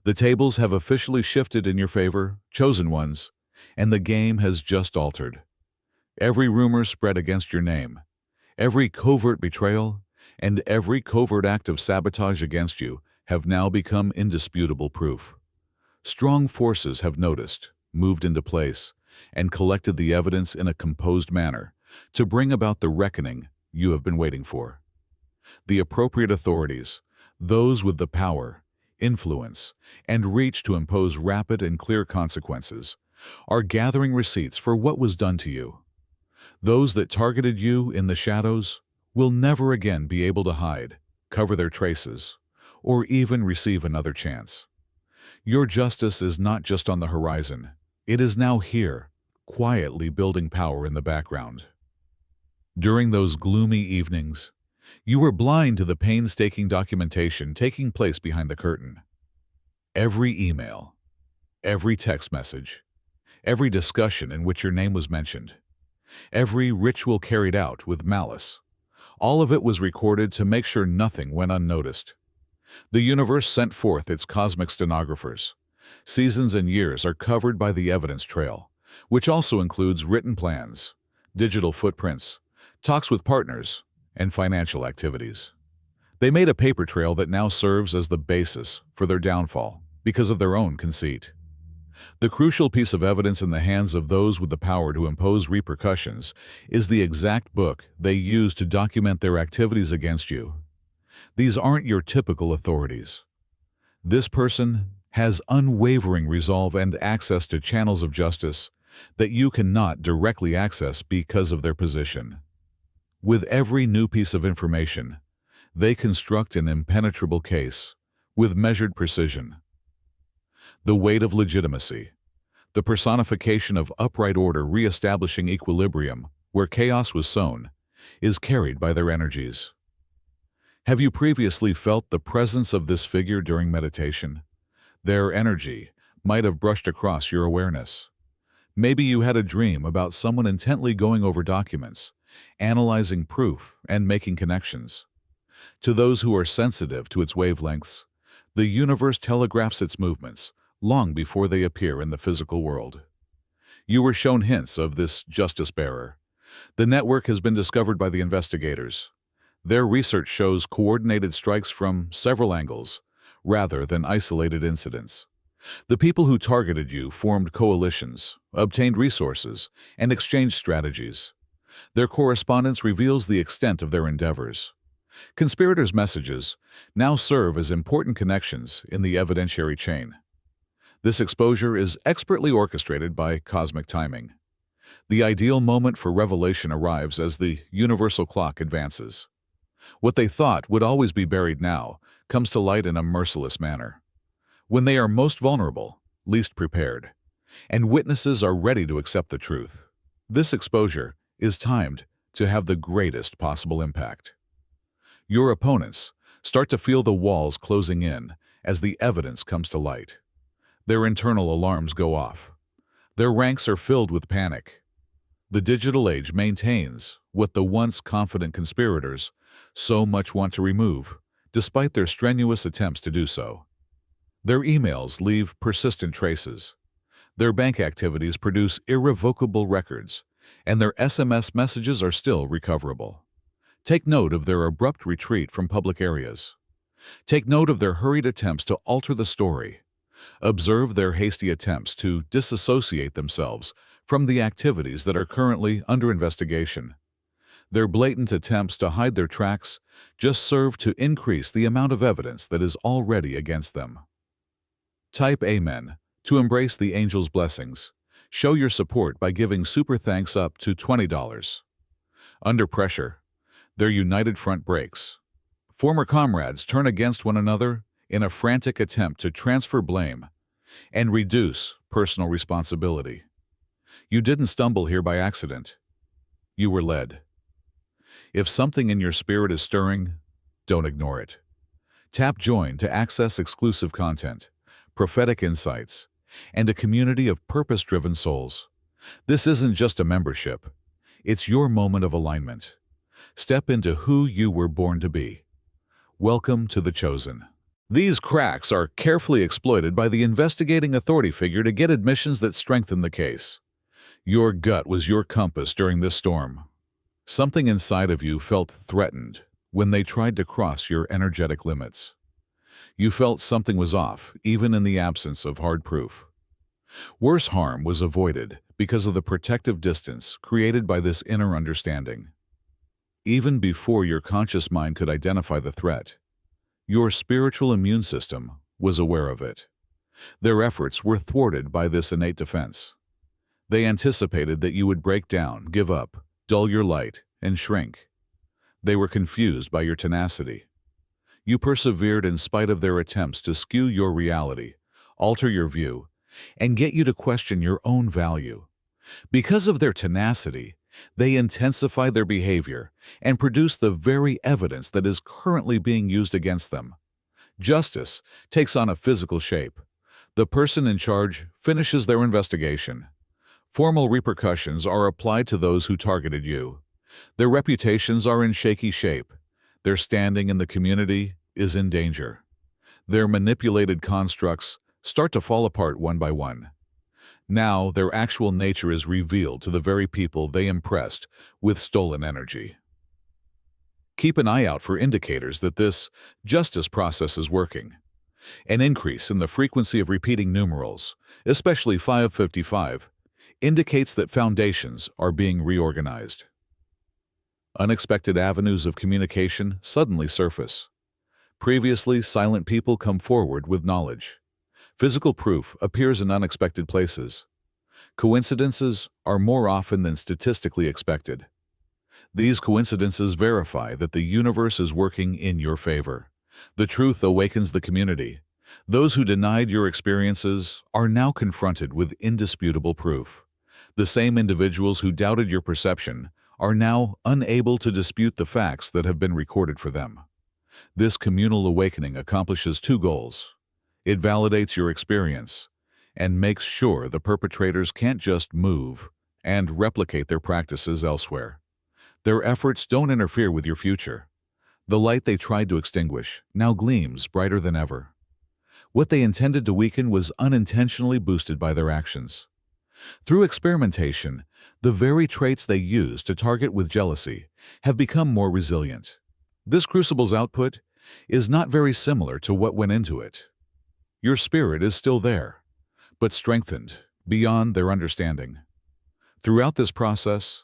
The tables have officially shifted in your favor, chosen ones, and the game has just altered. Every rumor spread against your name, every covert betrayal, and every covert act of sabotage against you have now become indisputable proof. Strong forces have noticed, moved into place, and collected the evidence in a composed manner to bring about the reckoning you have been waiting for. The appropriate authorities, those with the power, influence, and reach to impose rapid and clear consequences, are gathering receipts for what was done to you. Those that targeted you in the shadows will never again be able to hide, cover their traces, or even receive another chance. Your justice is not just on the horizon, it is now here, quietly building power in the background. During those gloomy evenings, you were blind to the painstaking documentation taking place behind the curtain. Every email, every text message, every discussion in which your name was mentioned, every ritual carried out with malice, all of it was recorded to make sure nothing went unnoticed. The universe sent forth its cosmic stenographers. Seasons and years are covered by the evidence trail, which also includes written plans, digital footprints, talks with partners, and financial activities. They made a paper trail that now serves as the basis for their downfall because of their own conceit. The crucial piece of evidence in the hands of those with the power to impose repercussions is the exact book they use to document their activities against you. These aren't your typical authorities. This person has unwavering resolve and access to channels of justice that you cannot directly access because of their position. With every new piece of information, they construct an impenetrable case with measured precision. The weight of legitimacy, the personification of upright order re-establishing equilibrium where chaos was sown, is carried by their energies. Have you previously felt the presence of this figure during meditation? Their energy might have brushed across your awareness. Maybe you had a dream about someone intently going over documents, analyzing proof, and making connections. To those who are sensitive to its wavelengths, the universe telegraphs its movements long before they appear in the physical world. You were shown hints of this justice bearer. The network has been discovered by the investigators. Their research shows coordinated strikes from several angles, rather than isolated incidents. The people who targeted you formed coalitions, obtained resources, and exchanged strategies. Their correspondence reveals the extent of their endeavors. Conspirators' messages now serve as important connections in the evidentiary chain. This exposure is expertly orchestrated by cosmic timing. The ideal moment for revelation arrives as the universal clock advances. What they thought would always be buried now comes to light in a merciless manner. When they are most vulnerable, least prepared, and witnesses are ready to accept the truth, this exposure is timed to have the greatest possible impact. Your opponents start to feel the walls closing in as the evidence comes to light. Their internal alarms go off. Their ranks are filled with panic. The digital age maintains what the once confident conspirators so much want to remove, despite their strenuous attempts to do so. Their emails leave persistent traces. Their bank activities produce irrevocable records, and their SMS messages are still recoverable. Take note of their abrupt retreat from public areas. Take note of their hurried attempts to alter the story. Observe their hasty attempts to disassociate themselves from the activities that are currently under investigation. Their blatant attempts to hide their tracks just serve to increase the amount of evidence that is already against them. Type Amen to embrace the angel's blessings. Show your support by giving super thanks up to $20. Under pressure, their united front breaks. Former comrades turn against one another in a frantic attempt to transfer blame and reduce personal responsibility. You didn't stumble here by accident. You were led. If something in your spirit is stirring, don't ignore it. Tap Join to access exclusive content, prophetic insights, and a community of purpose-driven souls. This isn't just a membership. It's your moment of alignment. Step into who you were born to be. Welcome to the Chosen. These cracks are carefully exploited by the investigating authority figure to get admissions that strengthen the case. Your gut was your compass during this storm. Something inside of you felt threatened when they tried to cross your energetic limits. You felt something was off, even in the absence of hard proof. Worse harm was avoided because of the protective distance created by this inner understanding. Even before your conscious mind could identify the threat, your spiritual immune system was aware of it. Their efforts were thwarted by this innate defense. They anticipated that you would break down, give up, dull your light, and shrink. They were confused by your tenacity. You persevered in spite of their attempts to skew your reality, alter your view, and get you to question your own value. Because of their tenacity, they intensified their behavior and produced the very evidence that is currently being used against them. Justice takes on a physical shape. The person in charge finishes their investigation. Formal repercussions are applied to those who targeted you. Their reputations are in shaky shape. Their standing in the community is in danger. Their manipulated constructs start to fall apart one by one. Now their actual nature is revealed to the very people they impressed with stolen energy. Keep an eye out for indicators that this justice process is working. An increase in the frequency of repeating numerals, especially 555, indicates that foundations are being reorganized. Unexpected avenues of communication suddenly surface. Previously silent people come forward with knowledge. Physical proof appears in unexpected places. Coincidences are more often than statistically expected. These coincidences verify that the universe is working in your favor. The truth awakens the community. Those who denied your experiences are now confronted with indisputable proof. The same individuals who doubted your perception are now unable to dispute the facts that have been recorded for them. This communal awakening accomplishes two goals. It validates your experience and makes sure the perpetrators can't just move and replicate their practices elsewhere. Their efforts don't interfere with your future. The light they tried to extinguish now gleams brighter than ever. What they intended to weaken was unintentionally boosted by their actions. Through experimentation, the very traits they used to target with jealousy have become more resilient. This crucible's output is not very similar to what went into it. Your spirit is still there, but strengthened beyond their understanding. Throughout this process,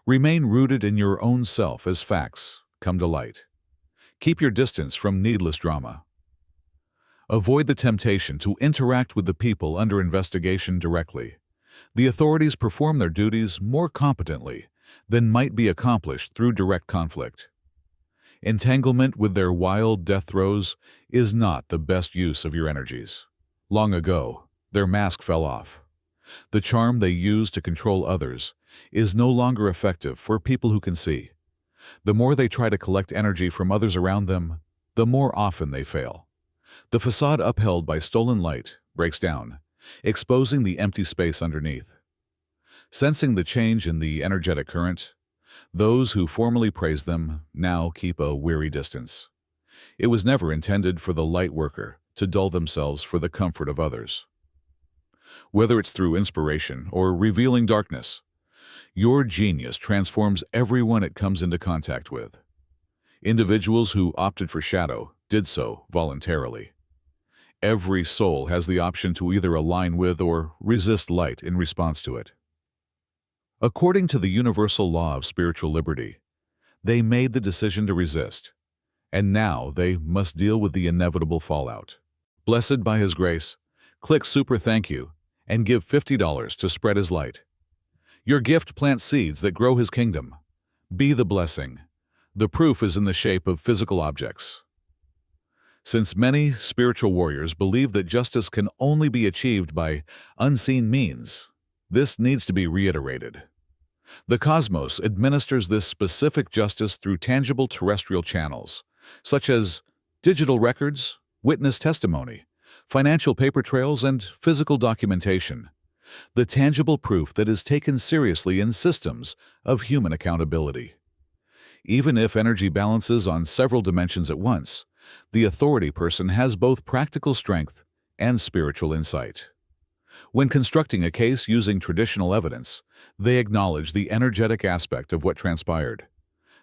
remain rooted in your own self as facts come to light. Keep your distance from needless drama. Avoid the temptation to interact with the people under investigation directly. The authorities perform their duties more competently than might be accomplished through direct conflict. Entanglement with their wild death throes is not the best use of your energies. Long ago, their mask fell off. The charm they use to control others is no longer effective for people who can see. The more they try to collect energy from others around them, the more often they fail. The facade upheld by stolen light breaks down, exposing the empty space underneath. Sensing the change in the energetic current, those who formerly praised them now keep a weary distance. It was never intended for the light worker to dull themselves for the comfort of others. Whether it's through inspiration or revealing darkness, your genius transforms everyone it comes into contact with. Individuals who opted for shadow did so voluntarily. Every soul has the option to either align with or resist light in response to it. According to the universal law of spiritual liberty, they made the decision to resist, and now they must deal with the inevitable fallout. Blessed by His grace, click Super Thank You and give $50 to spread His light. Your gift plants seeds that grow His kingdom. Be the blessing. The proof is in the shape of physical objects. Since many spiritual warriors believe that justice can only be achieved by unseen means, this needs to be reiterated. The cosmos administers this specific justice through tangible terrestrial channels, such as digital records, witness testimony, financial paper trails, and physical documentation. The tangible proof that is taken seriously in systems of human accountability. Even if energy balances on several dimensions at once, The authority person has both practical strength and spiritual insight. When constructing a case using traditional evidence, they acknowledge the energetic aspect of what transpired.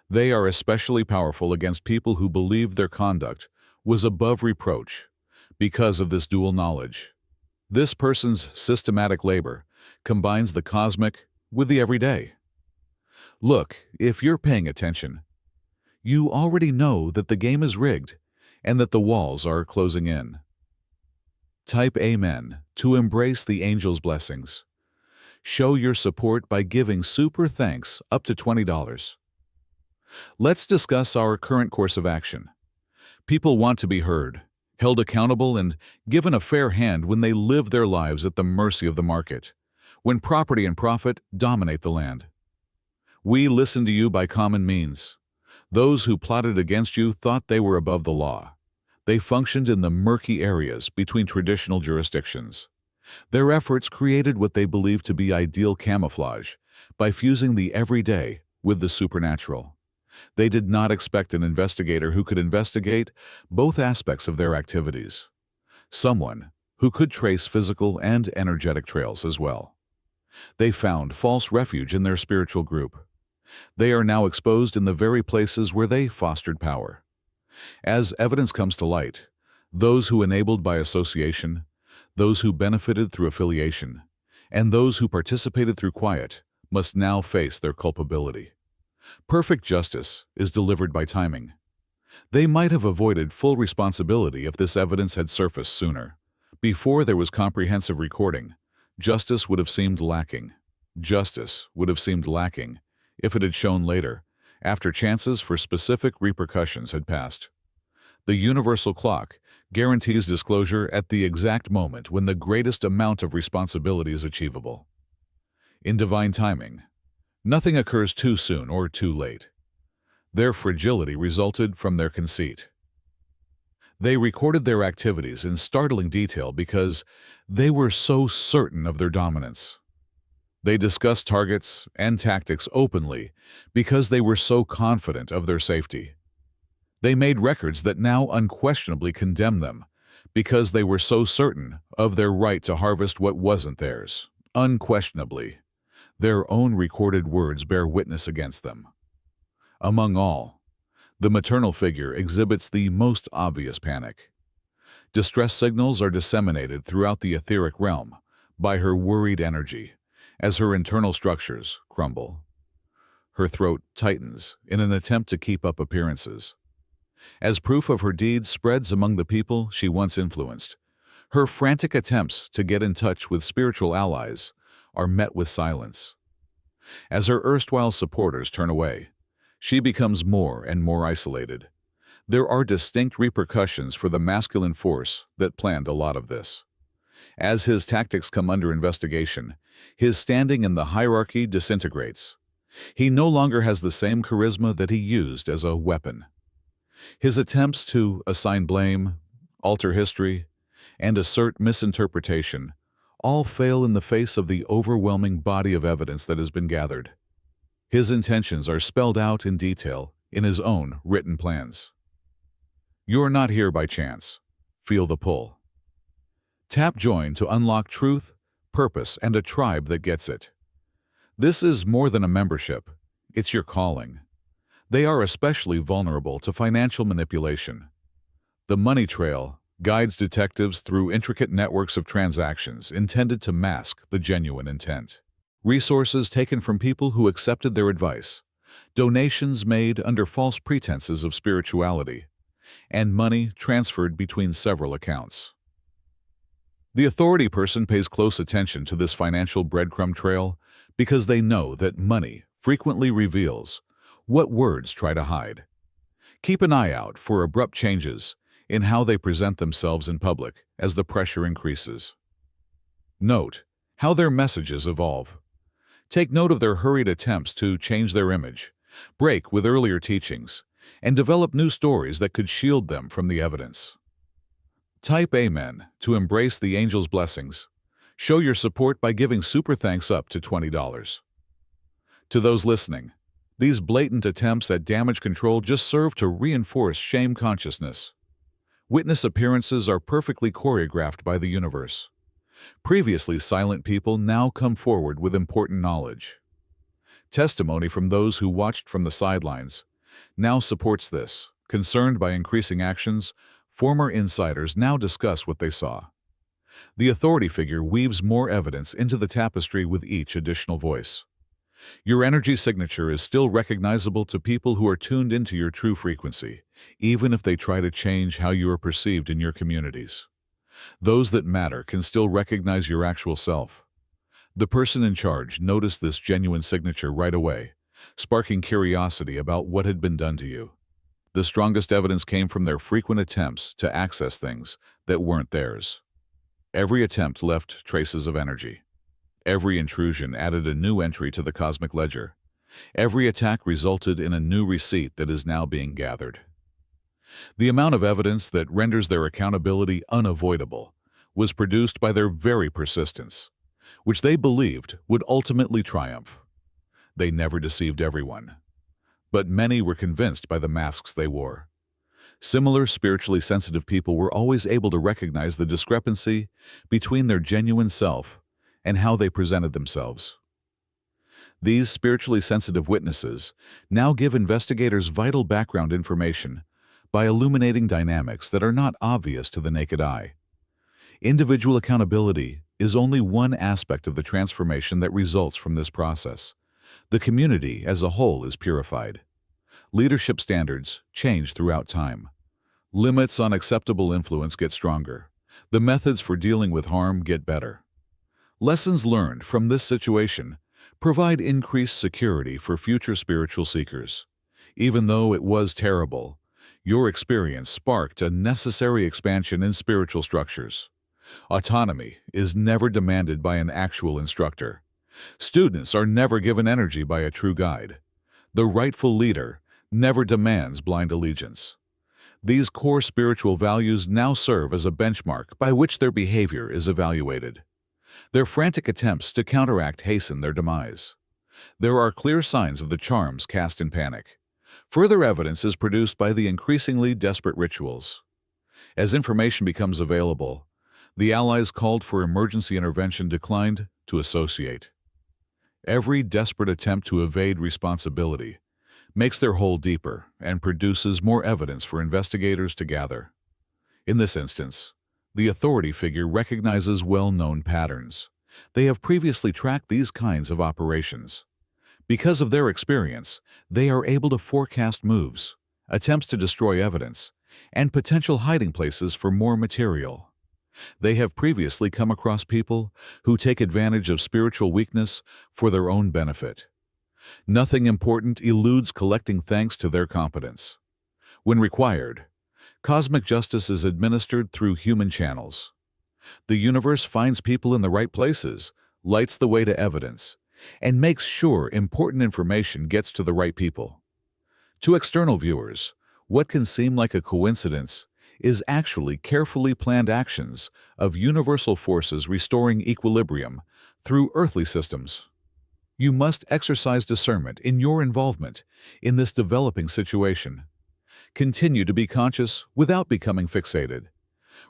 They are especially powerful against people who believed their conduct was above reproach because of this dual knowledge. This person's systematic labor combines the cosmic with the everyday. Look, if you're paying attention, you already know that the game is rigged and that the walls are closing in. Type Amen to embrace the angel's blessings. Show your support by giving super thanks up to $20. Let's discuss our current course of action. People want to be heard, held accountable, and given a fair hand when they live their lives at the mercy of the market, when property and profit dominate the land. We listen to you by common means. Those who plotted against you thought they were above the law. They functioned in the murky areas between traditional jurisdictions. Their efforts created what they believed to be ideal camouflage by fusing the everyday with the supernatural. They did not expect an investigator who could investigate both aspects of their activities. Someone who could trace physical and energetic trails as well. They found false refuge in their spiritual group. They are now exposed in the very places where they fostered power. As evidence comes to light, those who enabled by association, those who benefited through affiliation, and those who participated through quiet must now face their culpability. Perfect justice is delivered by timing. They might have avoided full responsibility if this evidence had surfaced sooner. Before there was comprehensive recording, justice would have seemed lacking. Justice would have seemed lacking if it had shown later, after chances for specific repercussions had passed. The universal clock guarantees disclosure at the exact moment when the greatest amount of responsibility is achievable. In divine timing, nothing occurs too soon or too late. Their fragility resulted from their conceit. They recorded their activities in startling detail because they were so certain of their dominance. They discussed targets and tactics openly because they were so confident of their safety. They made records that now unquestionably condemn them because they were so certain of their right to harvest what wasn't theirs. Unquestionably, their own recorded words bear witness against them. Among all, the maternal figure exhibits the most obvious panic. Distress signals are disseminated throughout the etheric realm by her worried energy as her internal structures crumble. Her throat tightens in an attempt to keep up appearances. As proof of her deeds spreads among the people she once influenced, her frantic attempts to get in touch with spiritual allies are met with silence. As her erstwhile supporters turn away, she becomes more and more isolated. There are distinct repercussions for the masculine force that planned a lot of this. As his tactics come under investigation, his standing in the hierarchy disintegrates. He no longer has the same charisma that he used as a weapon. His attempts to assign blame, alter history, and assert misinterpretation all fail in the face of the overwhelming body of evidence that has been gathered. His intentions are spelled out in detail in his own written plans. You're not here by chance. Feel the pull. Tap join to unlock truth, purpose, and a tribe that gets it. This is more than a membership. It's your calling. They are especially vulnerable to financial manipulation. The money trail guides detectives through intricate networks of transactions intended to mask the genuine intent. Resources taken from people who accepted their advice, donations made under false pretenses of spirituality, and money transferred between several accounts. The authority person pays close attention to this financial breadcrumb trail because they know that money frequently reveals what words try to hide. Keep an eye out for abrupt changes in how they present themselves in public as the pressure increases. Note how their messages evolve. Take note of their hurried attempts to change their image, break with earlier teachings, and develop new stories that could shield them from the evidence. Type Amen to embrace the angel's blessings. Show your support by giving super thanks up to $20. To those listening, these blatant attempts at damage control just serve to reinforce shame consciousness. Witness appearances are perfectly choreographed by the universe. Previously silent people now come forward with important knowledge. Testimony from those who watched from the sidelines now supports this. Concerned by increasing actions, former insiders now discuss what they saw. The authority figure weaves more evidence into the tapestry with each additional voice. Your energy signature is still recognizable to people who are tuned into your true frequency, even if they try to change how you are perceived in your communities. Those that matter can still recognize your actual self. The person in charge noticed this genuine signature right away, sparking curiosity about what had been done to you. The strongest evidence came from their frequent attempts to access things that weren't theirs. Every attempt left traces of energy. Every intrusion added a new entry to the cosmic ledger. Every attack resulted in a new receipt that is now being gathered. The amount of evidence that renders their accountability unavoidable was produced by their very persistence, which they believed would ultimately triumph. They never deceived everyone, but many were convinced by the masks they wore. Similar spiritually sensitive people were always able to recognize the discrepancy between their genuine self and how they presented themselves. These spiritually sensitive witnesses now give investigators vital background information by illuminating dynamics that are not obvious to the naked eye. Individual accountability is only one aspect of the transformation that results from this process. The community as a whole is purified. Leadership standards change throughout time. Limits on acceptable influence get stronger. The methods for dealing with harm get better. Lessons learned from this situation provide increased security for future spiritual seekers. Even though it was terrible, your experience sparked a necessary expansion in spiritual structures. Autonomy is never demanded by an actual instructor. Students are never given energy by a true guide. The rightful leader never demands blind allegiance. These core spiritual values now serve as a benchmark by which their behavior is evaluated. Their frantic attempts to counteract hasten their demise. There are clear signs of the charms cast in panic. Further evidence is produced by the increasingly desperate rituals. As information becomes available, the allies called for emergency intervention declined to associate. Every desperate attempt to evade responsibility makes their hole deeper and produces more evidence for investigators to gather. In this instance, the authority figure recognizes well-known patterns. They have previously tracked these kinds of operations. Because of their experience, they are able to forecast moves, attempts to destroy evidence, and potential hiding places for more material. They have previously come across people who take advantage of spiritual weakness for their own benefit. Nothing important eludes collecting thanks to their competence. When required, cosmic justice is administered through human channels. The universe finds people in the right places, lights the way to evidence, and makes sure important information gets to the right people. To external viewers, what can seem like a coincidence is actually carefully planned actions of universal forces restoring equilibrium through earthly systems. You must exercise discernment in your involvement in this developing situation. Continue to be conscious without becoming fixated.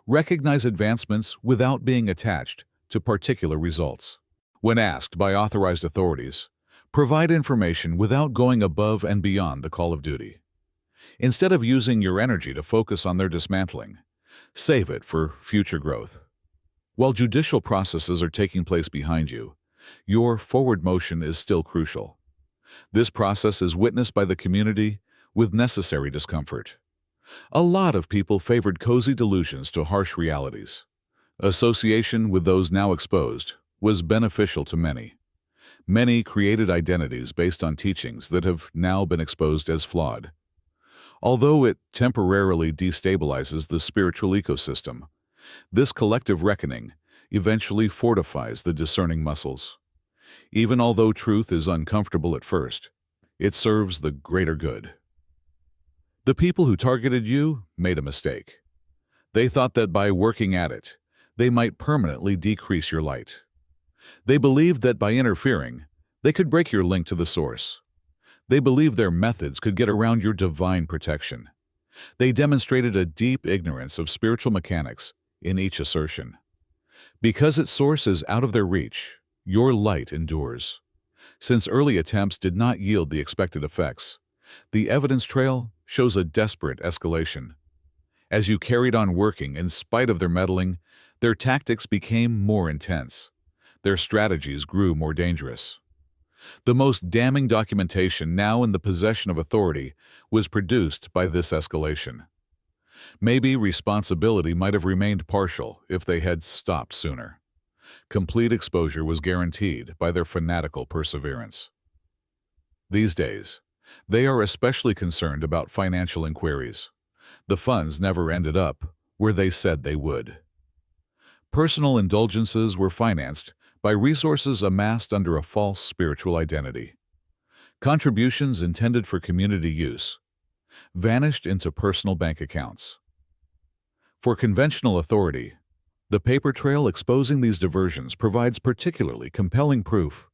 Recognize advancements without being attached to particular results. When asked by authorized authorities, provide information without going above and beyond the call of duty. Instead of using your energy to focus on their dismantling, save it for future growth. While judicial processes are taking place behind you, your forward motion is still crucial. This process is witnessed by the community with necessary discomfort. A lot of people favored cozy delusions to harsh realities. Association with those now exposed was beneficial to many. Many created identities based on teachings that have now been exposed as flawed. Although it temporarily destabilizes the spiritual ecosystem, this collective reckoning eventually fortifies the discerning muscles. Even although truth is uncomfortable at first, it serves the greater good. The people who targeted you made a mistake. They thought that by working at it, they might permanently decrease your light. They believed that by interfering, they could break your link to the source. They believed their methods could get around your divine protection. They demonstrated a deep ignorance of spiritual mechanics in each assertion. Because its source is out of their reach, your light endures. Since early attempts did not yield the expected effects, the evidence trail shows a desperate escalation. As you carried on working in spite of their meddling, their tactics became more intense. Their strategies grew more dangerous. The most damning documentation now in the possession of authority was produced by this escalation. Maybe responsibility might have remained partial if they had stopped sooner. Complete exposure was guaranteed by their fanatical perseverance. These days, they are especially concerned about financial inquiries. The funds never ended up where they said they would. Personal indulgences were financed by resources amassed under a false spiritual identity. Contributions intended for community use vanished into personal bank accounts. For conventional authority, the paper trail exposing these diversions provides particularly compelling proof.